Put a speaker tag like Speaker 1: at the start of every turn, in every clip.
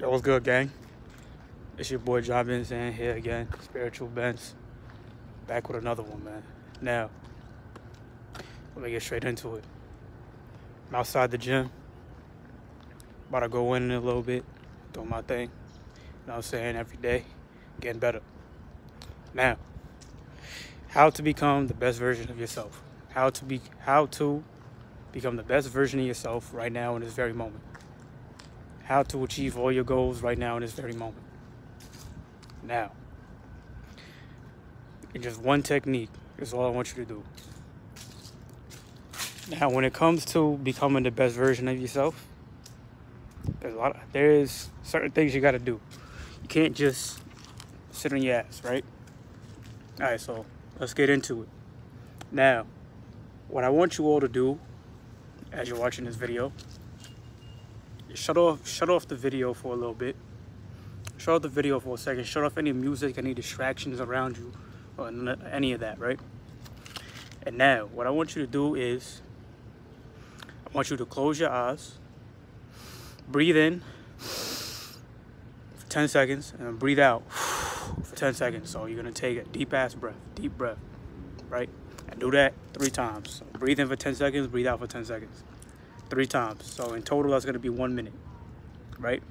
Speaker 1: Yo, what's good, gang? It's your boy Benzant here again, Spiritual Benz, back with another one, man. Now, let me get straight into it. I'm outside the gym, about to go in a little bit, doing my thing. You know what I'm saying? Every day, getting better. Now, how to become the best version of yourself. How to become the best version of yourself right now in this very moment. How to achieve all your goals right now in this very moment. Now, in just one technique is all I want you to do. Now, when it comes to becoming the best version of yourself, there's certain things you got to do. You can't just sit on your ass, right? All right, so let's get into it. Now, what I want you all to do as you're watching this video, shut off the video for a little bit. Shut off the video for a second. Shut off any music, any distractions around you, or any of that, right? And now, what I want you to do is, I want you to close your eyes, breathe in for 10 seconds, and breathe out for 10 seconds. So you're going to take a deep breath, right? And do that 3 times. So breathe in for 10 seconds, breathe out for 10 seconds. 3 times. So in total, that's going to be 1 minute, right?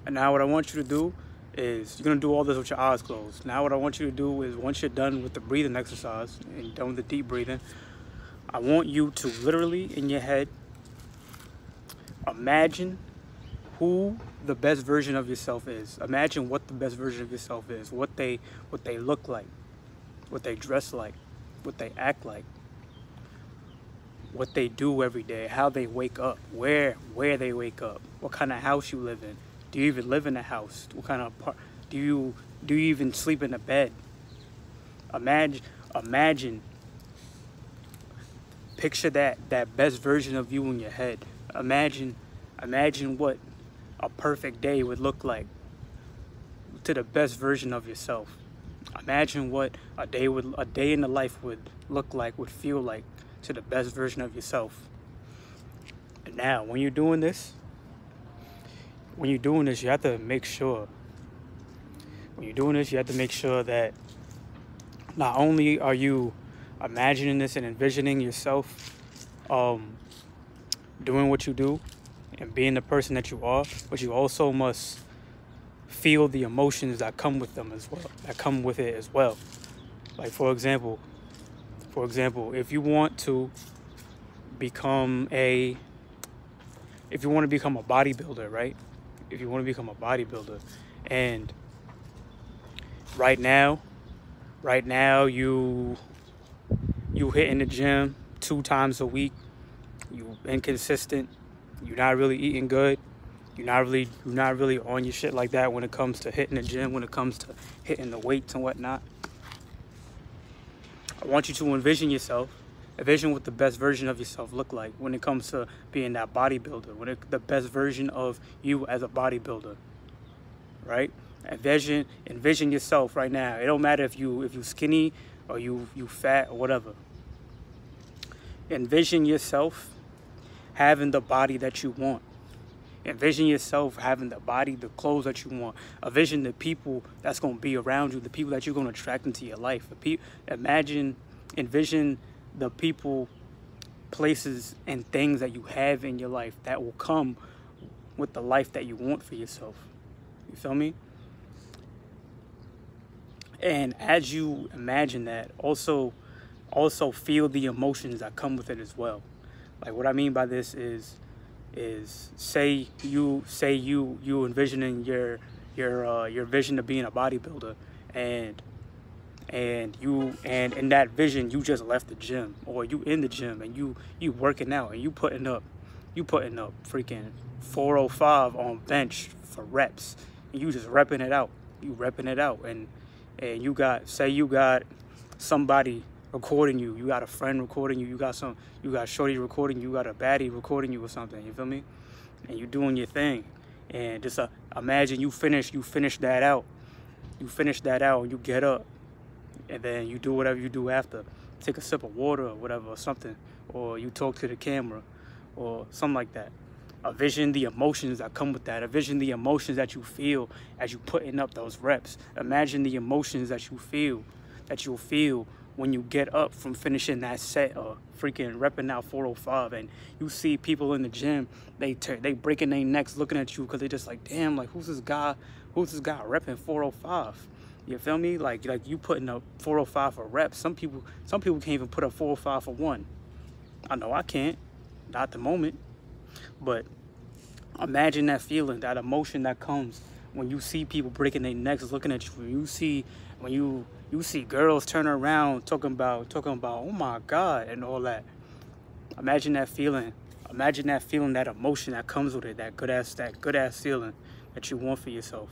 Speaker 1: And now what I want you to do is, you're going to do all this with your eyes closed. Now what I want you to do is, once you're done with the breathing exercise and done with the deep breathing, I want you to literally, in your head, imagine who the best version of yourself is. Imagine what the best version of yourself is, what they look like, what they dress like, what they act like, what they do every day, how they wake up, where they wake up, what kind of house you live in. Do you even live in a house? What kind of do you even sleep in a bed? Imagine. Picture that best version of you in your head. Imagine what a perfect day would look like to the best version of yourself. Imagine what a day in the life would look like, would feel like to the best version of yourself. And now, when you're doing this, you have to make sure. That not only are you imagining this and envisioning yourself doing what you do and being the person that you are, but you also must feel the emotions that come with it as well. Like, for example, if you want to become a bodybuilder, right? If you want to become a bodybuilder, and right now you hit in the gym 2 times a week, you inconsistent, you're not really eating good, you're not really on your shit like that when it comes to hitting the gym, when it comes to hitting the weights and whatnot. I want you to envision what the best version of yourself look like when it comes to being that bodybuilder, the best version of you as a bodybuilder, right? Envision yourself right now. It don't matter if you skinny or you fat or whatever. Envision yourself having the body that you want. Envision yourself having the body, the clothes that you want. Envision the people that's going to be around you, the people that you're going to attract into your life. Envision the people, places, and things that you have in your life that will come with the life that you want for yourself. You feel me? And as you imagine that, also feel the emotions that come with it as well. Like, what I mean by this is say you envisioning your vision of being a bodybuilder, and in that vision you just left the gym, or you in the gym and you working out and you putting up freaking 405 on bench for reps, and you just repping it out. And you got somebody recording you, you got a friend recording you, you got shorty recording you, got a baddie recording you or something, you feel me? And you doing your thing, and just imagine you finish that out, and you get up, and then you do whatever you do after. Take a sip of water or whatever, or something, or you talk to the camera or something like that. Envision the emotions that come with that. Envision the emotions that you feel as you putting up those reps. Imagine the emotions that you'll feel when you get up from finishing that set or freaking repping out 405, and you see people in the gym, they breaking their necks looking at you because they just like, damn, like who's this guy repping 405? You feel me? Like you putting up 405 for reps. Some people can't even put up 405 for one. I know I can't, not at the moment. But imagine that feeling, that emotion that comes when you see people breaking their necks looking at you. When you see girls turn around talking about oh my God and all that. Imagine that feeling. Imagine that feeling, that emotion that comes with it, that good ass feeling that you want for yourself.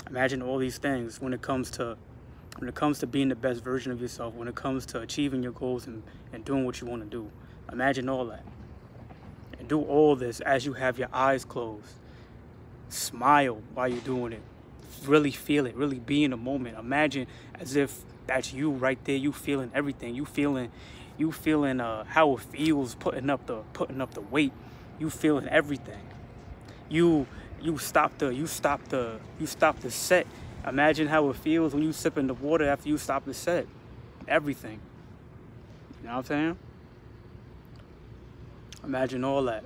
Speaker 1: Imagine all these things when it comes to being the best version of yourself, when it comes to achieving your goals and doing what you want to do. Imagine all that. And do all this as you have your eyes closed. Smile while you're doing it. Really feel it. Really be in the moment. Imagine as if that's you right there. You feeling everything. You feeling how it feels putting up the weight. You feeling everything. You stop the set. Imagine how it feels when you sipping the water after you stop the set. Everything. You know what I'm saying? Imagine all that.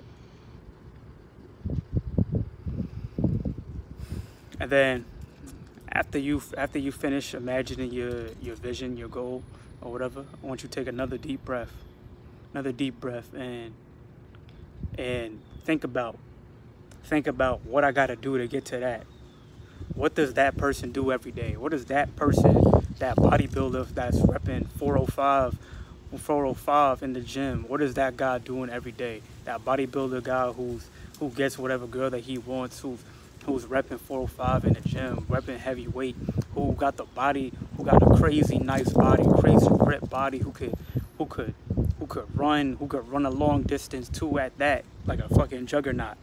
Speaker 1: And then after you finish imagining your vision, your goal, or whatever, I want you to take another deep breath. And think about what I gotta do to get to that. What does that person do every day? What does that person, that bodybuilder that's repping 405 in the gym, what is that guy doing every day? That bodybuilder guy who gets whatever girl that he wants, who's repping 405 in the gym, repping heavyweight, who got the body, who got a crazy nice body, crazy ripped body, who could run a long distance too at that, like a fucking juggernaut.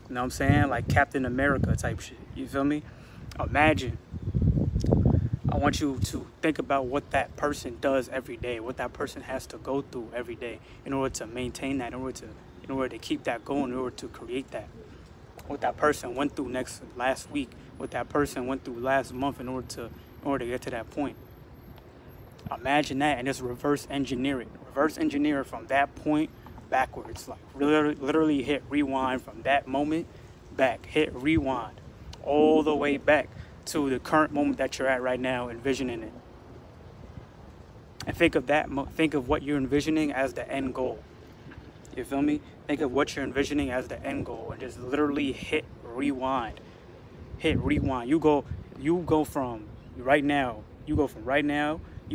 Speaker 1: You know what I'm saying? Like Captain America type shit. You feel me? Imagine. I want you to think about what that person does every day, what that person has to go through every day in order to maintain that, in order to keep that going, in order to create that. What that person went through last week, what that person went through last month in order to get to that point. Imagine that and just reverse engineer it. Reverse engineer it from that point backwards. Like literally hit rewind from that moment back. Hit rewind all the way back to the current moment that you're at right now, envisioning it. And think of what you're envisioning as the end goal. You feel me? Think of what you're envisioning as the end goal and just literally hit rewind. Hit rewind. You go from right now, you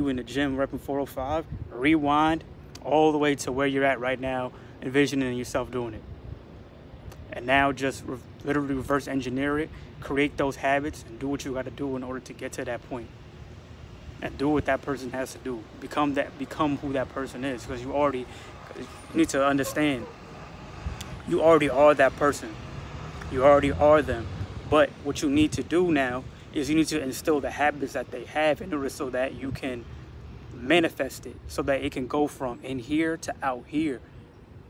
Speaker 1: in the gym repping 405, rewind all the way to where you're at right now, envisioning yourself doing it. And now just literally reverse engineer it, create those habits, and do what you got to do in order to get to that point. And do what that person has to do. Become who that person is, because you need to understand, you already are that person. You already are them. But what you need to do now is you need to instill the habits that they have in order so that you can manifest it, so that it can go from in here to out here.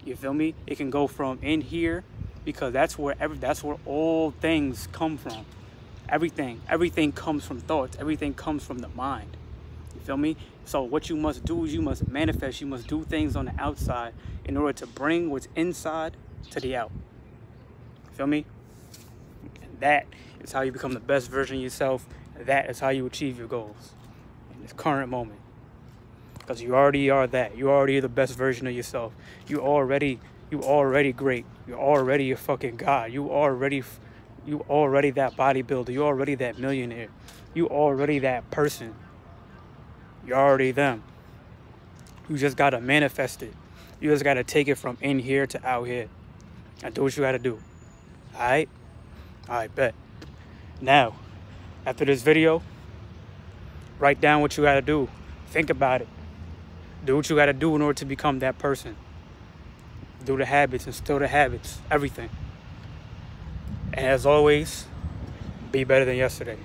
Speaker 1: You feel me? It can go from in here, because that's where all things come from. Everything comes from thoughts. Everything comes from the mind. You feel me? So what you must do is you must manifest. You must do things on the outside in order to bring what's inside to the out. You feel me? And that is how you become the best version of yourself. That is how you achieve your goals in this current moment. Because you already are that. You already are the best version of yourself. You already great. You're already a fucking god. You already that bodybuilder. You already that millionaire. You already that person. You're already them. You just gotta manifest it. You just gotta take it from in here to out here. And do what you gotta do. Alright? Alright, bet. Now, after this video, write down what you gotta do. Think about it. Do what you gotta do in order to become that person. Do the habits, instill the habits, everything. And as always, be better than yesterday.